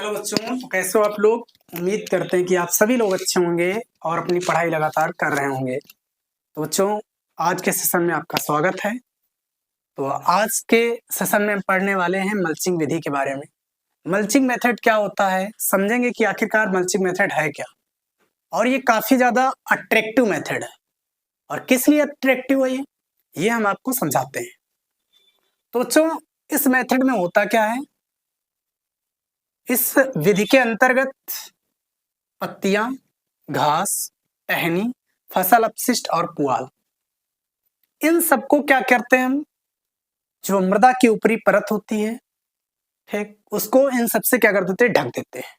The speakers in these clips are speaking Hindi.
हेलो बच्चों, तो कैसे हो आप लोग। उम्मीद करते हैं कि आप सभी लोग अच्छे होंगे और अपनी पढ़ाई लगातार कर रहे होंगे। तो बच्चों, आज के सेशन में आपका स्वागत है। तो आज के सेशन में हम पढ़ने वाले हैं मल्चिंग विधि के बारे में। मल्चिंग मेथड क्या होता है, समझेंगे कि आखिरकार मल्चिंग मेथड है क्या, और ये काफी ज्यादा अट्रैक्टिव मेथड है। और किस लिए अट्रैक्टिव है ये हम आपको समझाते हैं। तो बच्चों, इस मेथड में होता क्या है, इस विधि के अंतर्गत पत्तियां, घास, टहनी, फसल अपशिष्ट और पुआल, इन सबको क्या करते हैं हम, जो मृदा की ऊपरी परत होती है, ठीक, उसको इन सबसे क्या कर देते हैं, ढक देते हैं।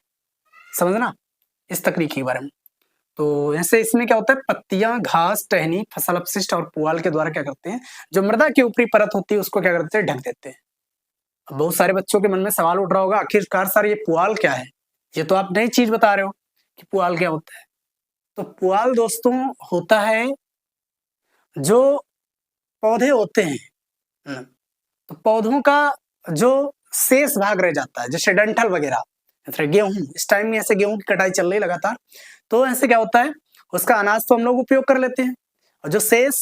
समझना इस तकनीक के बारे में। तो ऐसे इसमें क्या होता है, पत्तियां, घास, टहनी, फसल अपशिष्ट और पुआल के द्वारा क्या करते हैं, जो मृदा की ऊपरी परत होती है उसको क्या करते हैं, ढक देते हैं। अब बहुत सारे बच्चों के मन में सवाल उठ रहा होगा, आखिरकार सर ये पुआल क्या है, ये तो आप नई चीज बता रहे हो कि पुआल क्या होता है। तो पुआल दोस्तों होता है, जो पौधे होते हैं तो पौधों का जो शेष भाग रह जाता है, जैसे डंठल वगैरह, जैसे गेहूं, इस टाइम में ऐसे गेहूं की कटाई चल रही लगातार, तो ऐसे क्या होता है, उसका अनाज तो हम लोग उपयोग कर लेते हैं, और जो शेष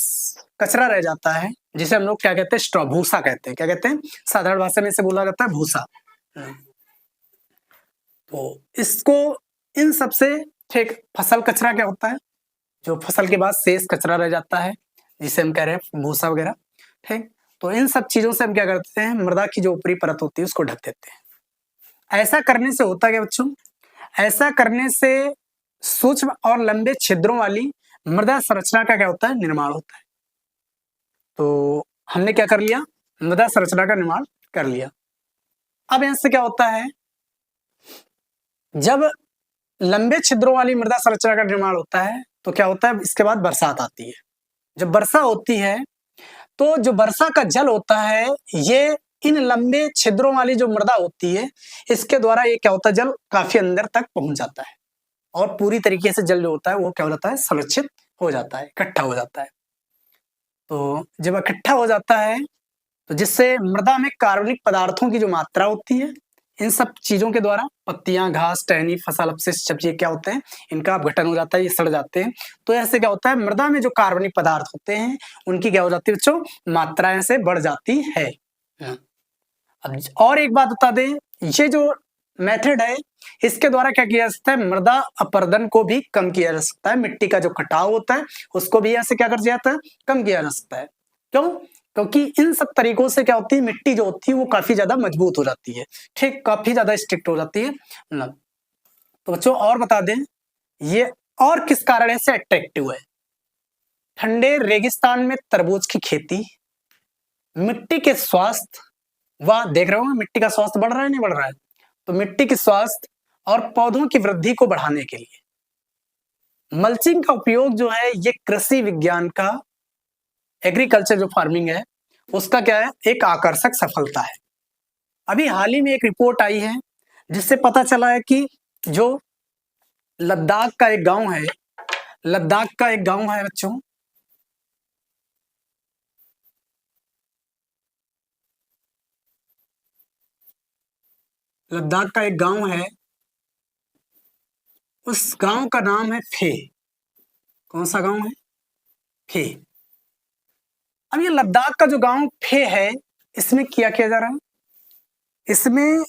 कचरा रह जाता है, जिसे हम लोग क्या कहते हैं, स्ट्रॉ, भूसा कहते हैं। क्या कहते हैं, साधारण भाषा में इसे बोला जाता है भूसा। तो इसको, इन सबसे, ठीक, फसल कचरा क्या होता है, जो फसल के बाद शेष कचरा रह जाता है, जिसे हम कह रहे हैं भूसा वगैरह, ठीक। तो इन सब चीजों से हम क्या करते हैं, मृदा की जो ऊपरी परत होती है उसको ढक देते हैं। ऐसा करने से होता क्या बच्चों, ऐसा करने से सूक्ष्म और लंबे छिद्रों वाली मृदा संरचना का क्या होता है, निर्माण होता है। तो हमने क्या कर लिया, मृदा संरचना का निर्माण कर लिया। अब इससे क्या होता है, जब लंबे छिद्रों वाली मृदा संरचना का निर्माण होता है तो क्या होता है, इसके बाद बरसात आती है। जब वर्षा होती है तो जो वर्षा का जल होता है, ये इन लंबे छिद्रों वाली जो मृदा होती है, इसके द्वारा ये क्या होता है, जल काफी अंदर तक पहुंच जाता है, और पूरी तरीके से जल जो होता है वो क्या हो जाता है, संरक्षित हो जाता है, इकट्ठा हो जाता है। तो जब इकट्ठा हो जाता है तो जिससे मृदा में कार्बनिक पदार्थों की जो मात्रा होती है, इन सब चीजों के द्वारा पत्तियां, घास, टहनी, फसल अपशिष्ट, सब ये क्या होते हैं, इनका अपघटन हो जाता है, ये सड़ जाते हैं। तो ऐसे क्या होता है, मृदा में जो कार्बनिक पदार्थ होते हैं उनकी क्या हो जाती है बच्चों, मात्रा ऐसे बढ़ जाती है। अब और एक बात बता दें, ये जो मेथड है इसके द्वारा क्या किया जा सकता है, मृदा अपरदन को भी कम किया जा सकता है। मिट्टी का जो कटाव होता है उसको भी ऐसे क्या कर दिया जाता है, कम किया जा सकता है। क्यों, क्योंकि इन सब तरीकों से क्या होती है, मिट्टी जो होती है वो काफी ज्यादा मजबूत हो जाती है, ठीक, काफी ज्यादा स्ट्रिक्ट हो जाती है ना। तो बच्चों और बता दें, ये और किस कारण से अट्रैक्टिव है। ठंडे रेगिस्तान में तरबूज की खेती, मिट्टी के स्वास्थ्य, वह देख रहे हो मिट्टी का स्वास्थ्य बढ़ रहा है नहीं बढ़ रहा है, तो मिट्टी के स्वास्थ्य और पौधों की वृद्धि को बढ़ाने के लिए मल्चिंग का उपयोग जो है, ये कृषि विज्ञान का, एग्रीकल्चर जो फार्मिंग है उसका क्या है, एक आकर्षक सफलता है। अभी हाल ही में एक रिपोर्ट आई है जिससे पता चला है कि जो लद्दाख का एक गांव है, लद्दाख का एक गांव है बच्चों, लद्दाख का एक गांव है, उस गांव का नाम है फे। कौन सा गांव है, फे। अब ये लद्दाख का जो गांव फे है, इसमें किया जा रहा है, इसमें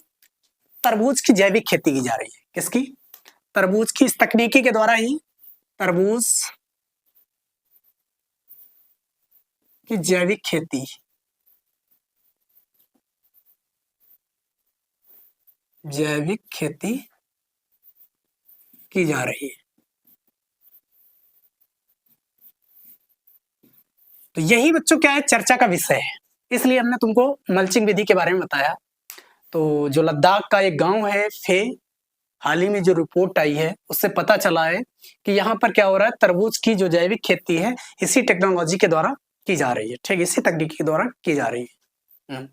तरबूज की जैविक खेती की जा रही है। किसकी, तरबूज की, इस तकनीकी के द्वारा ही तरबूज की जैविक खेती, जैविक खेती की जा रही है। तो यही बच्चों क्या है, चर्चा का विषय है, इसलिए हमने तुमको मल्चिंग विधि के बारे में बताया। तो जो लद्दाख का एक गांव है फे, हाल ही में जो रिपोर्ट आई है उससे पता चला है कि यहाँ पर क्या हो रहा है, तरबूज की जो जैविक खेती है इसी टेक्नोलॉजी के द्वारा की जा रही है, ठीक, इसी तकनीक के द्वारा की जा रही है।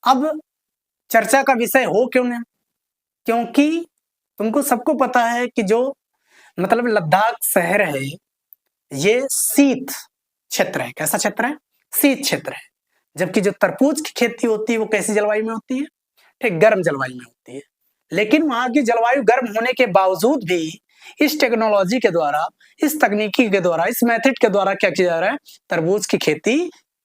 अब चर्चा का विषय हो क्यों नहीं, क्योंकि तुमको सबको पता है कि जो मतलब लद्दाख शहर है ये शीत क्षेत्र है। कैसा क्षेत्र है, शीत क्षेत्र है। जबकि जो तरबूज की खेती होती है वो कैसी जलवायु में होती है, ठीक, गर्म जलवायु में होती है। लेकिन वहां की जलवायु गर्म होने के बावजूद भी इस टेक्नोलॉजी के द्वारा, इस तकनीकी के द्वारा, इस मेथड के द्वारा क्या किया जा रहा है, तरबूज की खेती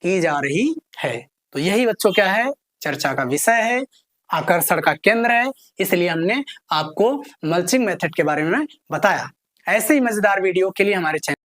की जा रही है। तो यही बच्चों क्या है, चर्चा का विषय है, आकर्षण का केंद्र है, इसलिए हमने आपको मल्चिंग मेथड के बारे में बताया। ऐसे ही मजेदार वीडियो के लिए हमारे चैनल